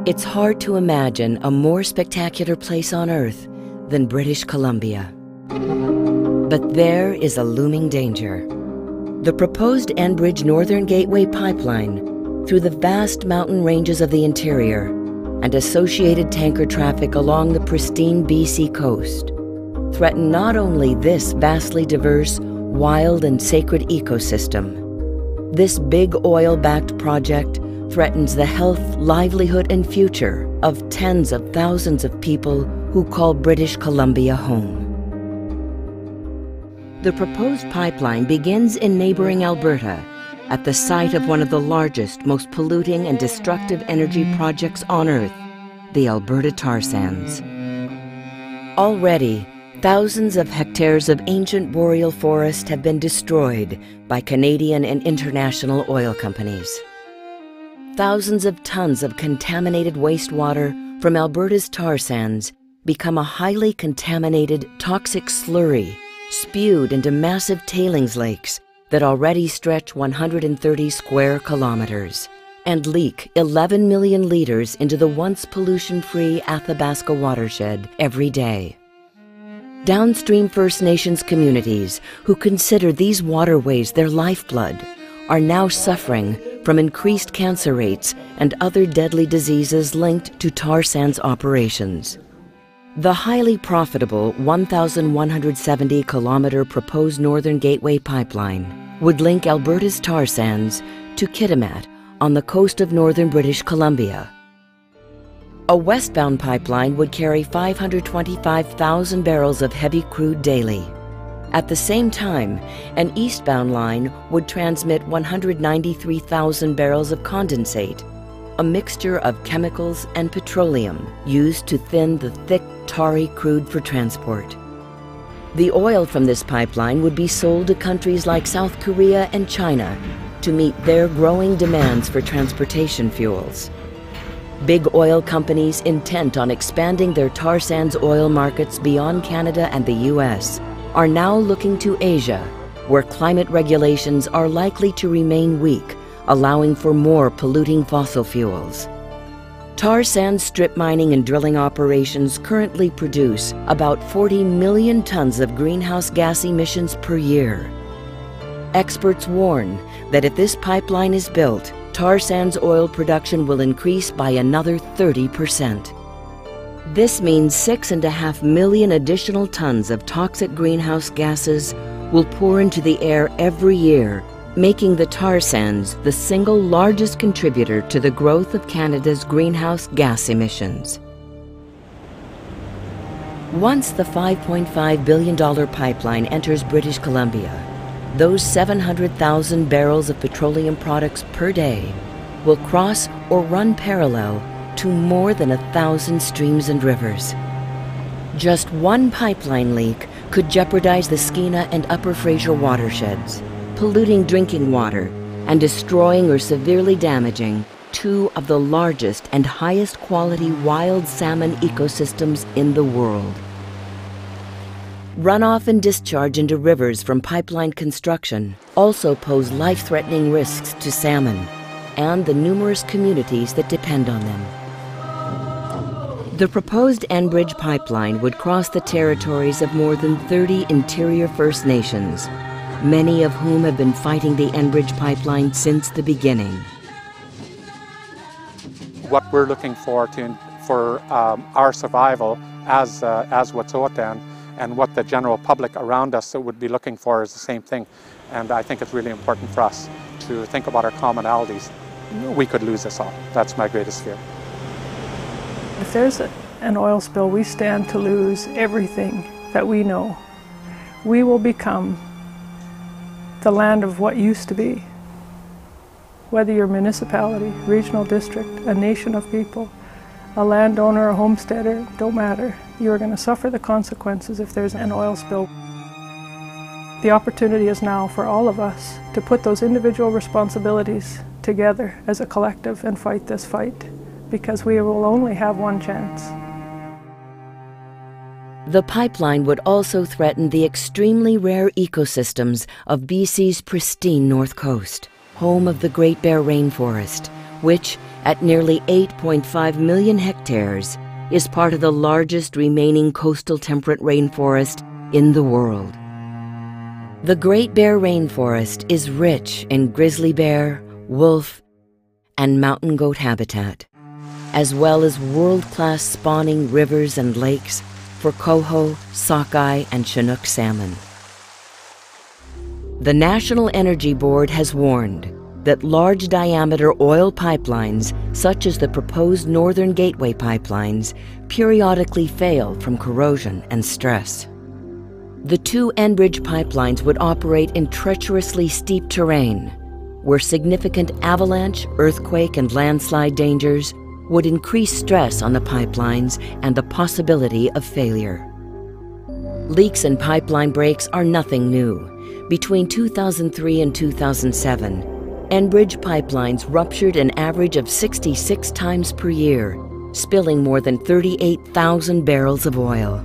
It's hard to imagine a more spectacular place on Earth than British Columbia. But there is a looming danger. The proposed Enbridge Northern Gateway pipeline through the vast mountain ranges of the interior and associated tanker traffic along the pristine BC coast threaten not only this vastly diverse, wild and sacred ecosystem. This big oil-backed project threatens the health, livelihood and future of tens of thousands of people who call British Columbia home. The proposed pipeline begins in neighboring Alberta, at the site of one of the largest, most polluting and destructive energy projects on Earth, the Alberta tar sands. Already, thousands of hectares of ancient boreal forest have been destroyed by Canadian and international oil companies. Thousands of tons of contaminated wastewater from Alberta's tar sands become a highly contaminated, toxic slurry spewed into massive tailings lakes that already stretch 130 square kilometers and leak 11 million liters into the once pollution-free Athabasca watershed every day. Downstream First Nations communities who consider these waterways their lifeblood are now suffering from increased cancer rates and other deadly diseases linked to tar sands operations. The highly profitable 1,170-kilometer proposed Northern Gateway pipeline would link Alberta's tar sands to Kitimat on the coast of northern British Columbia. A westbound pipeline would carry 525,000 barrels of heavy crude daily. At the same time, an eastbound line would transmit 193,000 barrels of condensate, a mixture of chemicals and petroleum used to thin the thick, tarry crude for transport. The oil from this pipeline would be sold to countries like South Korea and China to meet their growing demands for transportation fuels. Big oil companies intent on expanding their tar sands oil markets beyond Canada and the US are now looking to Asia, where climate regulations are likely to remain weak, allowing for more polluting fossil fuels. Tar sands strip mining and drilling operations currently produce about 40 million tons of greenhouse gas emissions per year. Experts warn that if this pipeline is built, tar sands oil production will increase by another 30%. This means 6.5 million additional tons of toxic greenhouse gases will pour into the air every year, making the tar sands the single largest contributor to the growth of Canada's greenhouse gas emissions. Once the $5.5 billion pipeline enters British Columbia, those 700,000 barrels of petroleum products per day will cross or run parallel to more than 1,000 streams and rivers. Just one pipeline leak could jeopardize the Skeena and Upper Fraser watersheds, polluting drinking water and destroying or severely damaging two of the largest and highest quality wild salmon ecosystems in the world. Runoff and discharge into rivers from pipeline construction also pose life-threatening risks to salmon and the numerous communities that depend on them. The proposed Enbridge pipeline would cross the territories of more than 30 interior First Nations, many of whom have been fighting the Enbridge pipeline since the beginning. What we're looking for our survival as Wet'suwet'en, and what the general public around us would be looking for is the same thing. And I think it's really important for us to think about our commonalities. We could lose this all. That's my greatest fear. If there's an oil spill, we stand to lose everything that we know. We will become the land of what used to be. Whether you're a municipality, regional district, a nation of people, a landowner, a homesteader, don't matter. You're going to suffer the consequences if there's an oil spill. The opportunity is now for all of us to put those individual responsibilities together as a collective and fight this fight, because we will only have one chance. The pipeline would also threaten the extremely rare ecosystems of BC's pristine north coast, home of the Great Bear Rainforest, which, at nearly 8.5 million hectares, is part of the largest remaining coastal temperate rainforest in the world. The Great Bear Rainforest is rich in grizzly bear, wolf, and mountain goat habitat, as well as world-class spawning rivers and lakes for coho, sockeye, and Chinook salmon. The National Energy Board has warned that large-diameter oil pipelines, such as the proposed Northern Gateway pipelines, periodically fail from corrosion and stress. The two Enbridge pipelines would operate in treacherously steep terrain, where significant avalanche, earthquake, and landslide dangers would increase stress on the pipelines and the possibility of failure. Leaks and pipeline breaks are nothing new. Between 2003 and 2007, Enbridge pipelines ruptured an average of 66 times per year, spilling more than 38,000 barrels of oil.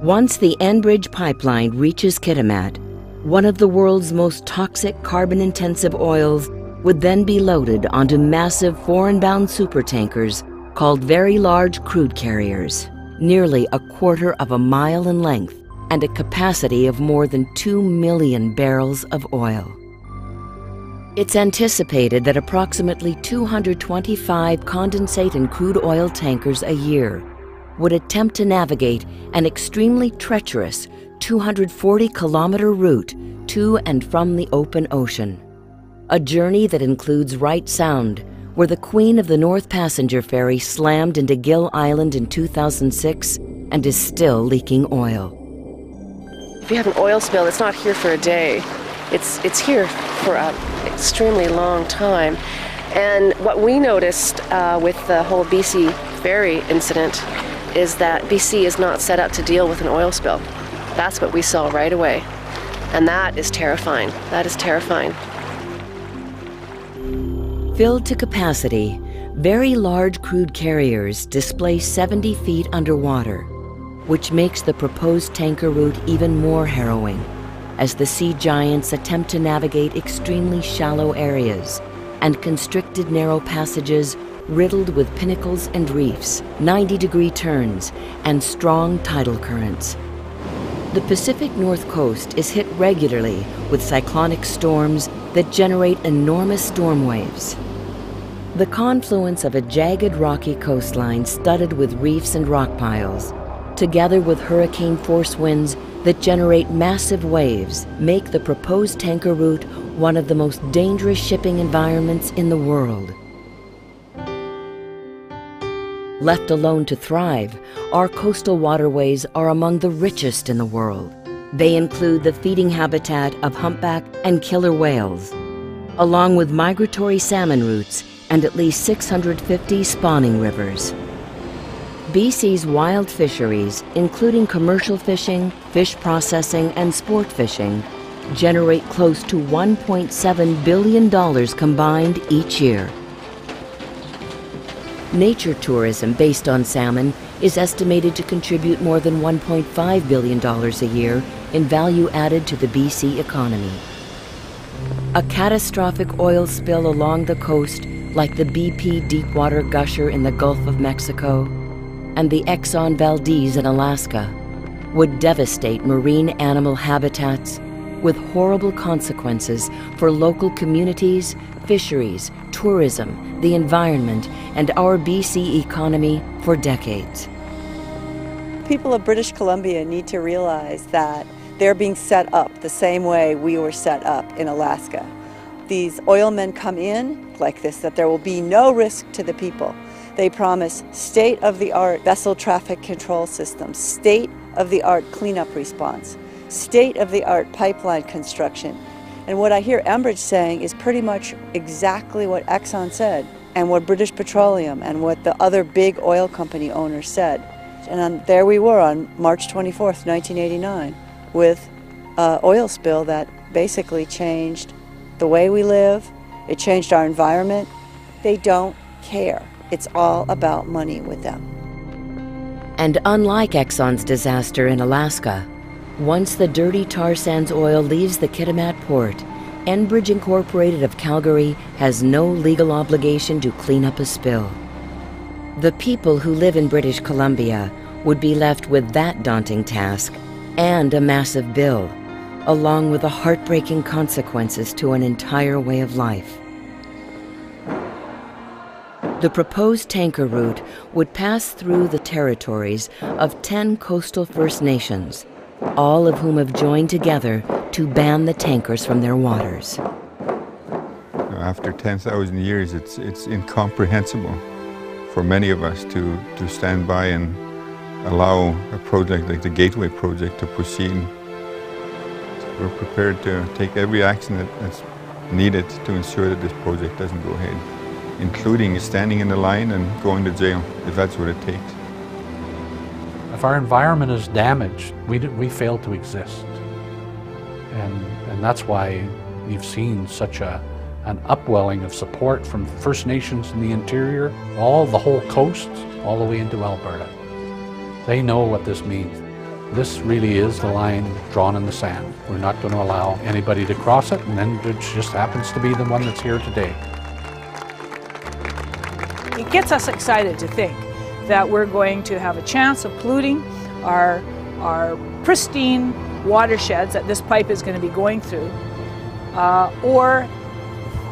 Once the Enbridge pipeline reaches Kitimat, one of the world's most toxic carbon-intensive oils would then be loaded onto massive foreign-bound supertankers called very large crude carriers, nearly a quarter of a mile in length and a capacity of more than 2 million barrels of oil. It's anticipated that approximately 225 condensate and crude oil tankers a year would attempt to navigate an extremely treacherous 240-kilometer route to and from the open ocean. A journey that includes Wright Sound, where the Queen of the North passenger ferry slammed into Gill Island in 2006 and is still leaking oil. If you have an oil spill, it's not here for a day. It's here for an extremely long time. And what we noticed with the whole BC ferry incident is that BC is not set up to deal with an oil spill. That's what we saw right away. And that is terrifying. That is terrifying. Filled to capacity, very large crude carriers display 70 feet underwater, which makes the proposed tanker route even more harrowing, as the sea giants attempt to navigate extremely shallow areas and constricted narrow passages riddled with pinnacles and reefs, 90-degree turns, and strong tidal currents. The Pacific North Coast is hit regularly with cyclonic storms that generate enormous storm waves. The confluence of a jagged rocky coastline studded with reefs and rock piles, together with hurricane-force winds that generate massive waves, make the proposed tanker route one of the most dangerous shipping environments in the world. Left alone to thrive, our coastal waterways are among the richest in the world. They include the feeding habitat of humpback and killer whales, along with migratory salmon routes and at least 650 spawning rivers. BC's wild fisheries, including commercial fishing, fish processing, and sport fishing, generate close to $1.7 billion combined each year. Nature tourism based on salmon is estimated to contribute more than $1.5 billion a year in value added to the BC economy. A catastrophic oil spill along the coast, like the BP deepwater gusher in the Gulf of Mexico and the Exxon Valdez in Alaska, would devastate marine animal habitats with horrible consequences for local communities, fisheries, tourism, the environment, and our BC economy for decades. People of British Columbia need to realize that they're being set up the same way we were set up in Alaska. These oilmen come in like this, that there will be no risk to the people. They promise state-of-the-art vessel traffic control systems, state-of-the-art cleanup response, state-of-the-art pipeline construction. And what I hear Enbridge saying is pretty much exactly what Exxon said, and what British Petroleum and what the other big oil company owners said. And there we were on March 24th, 1989, with an oil spill that basically changed the way we live. It changed our environment. They don't care. It's all about money with them. And unlike Exxon's disaster in Alaska, once the dirty tar sands oil leaves the Kitimat port, Enbridge Incorporated of Calgary has no legal obligation to clean up a spill. The people who live in British Columbia would be left with that daunting task and a massive bill, along with the heartbreaking consequences to an entire way of life. The proposed tanker route would pass through the territories of 10 coastal First Nations, all of whom have joined together to ban the tankers from their waters. After 10,000 years, it's incomprehensible for many of us to stand by and allow a project like the Gateway project to proceed. We're prepared to take every action that's needed to ensure that this project doesn't go ahead, including standing in the line and going to jail, if that's what it takes. If our environment is damaged, we fail to exist. And that's why we've seen such an upwelling of support from First Nations in the interior, the whole coast, all the way into Alberta. They know what this means. This really is the line drawn in the sand. We're not going to allow anybody to cross it, and Enbridge just happens to be the one that's here today. It gets us excited to think that we're going to have a chance of polluting our pristine watersheds that this pipe is going to be going through, or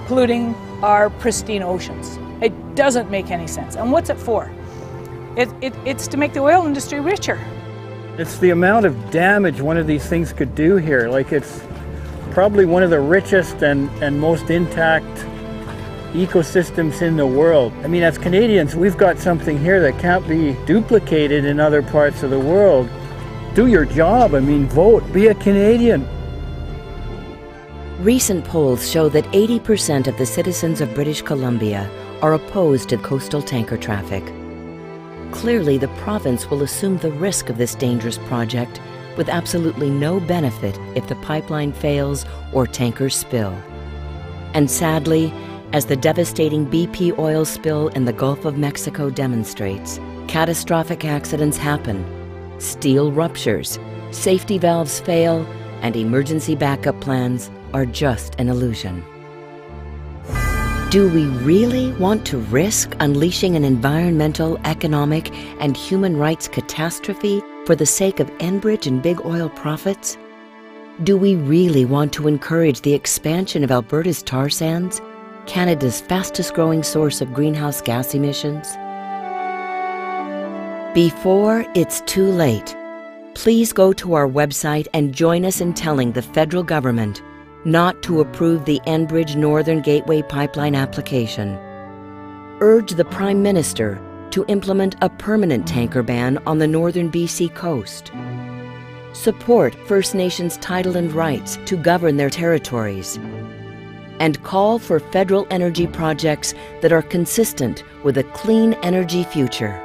polluting our pristine oceans. It doesn't make any sense. And what's it for? It's to make the oil industry richer. It's the amount of damage one of these things could do here. Like, it's probably one of the richest and most intact ecosystems in the world. I mean, as Canadians, we've got something here that can't be duplicated in other parts of the world. Do your job. I mean, vote. Be a Canadian. Recent polls show that 80% of the citizens of British Columbia are opposed to coastal tanker traffic. Clearly, the province will assume the risk of this dangerous project with absolutely no benefit if the pipeline fails or tankers spill. And sadly, as the devastating BP oil spill in the Gulf of Mexico demonstrates, catastrophic accidents happen, steel ruptures, safety valves fail, and emergency backup plans are just an illusion. Do we really want to risk unleashing an environmental, economic, and human rights catastrophe for the sake of Enbridge and big oil profits? Do we really want to encourage the expansion of Alberta's tar sands, Canada's fastest-growing source of greenhouse gas emissions? Before it's too late, please go to our website and join us in telling the federal government not to approve the Enbridge Northern Gateway pipeline application. Urge the Prime Minister to implement a permanent tanker ban on the northern BC coast. Support First Nations title and rights to govern their territories. And call for federal energy projects that are consistent with a clean energy future.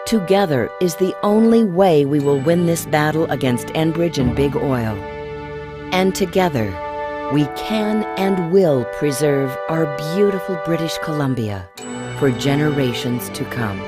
Together is the only way we will win this battle against Enbridge and big oil. And together, we can and will preserve our beautiful British Columbia for generations to come.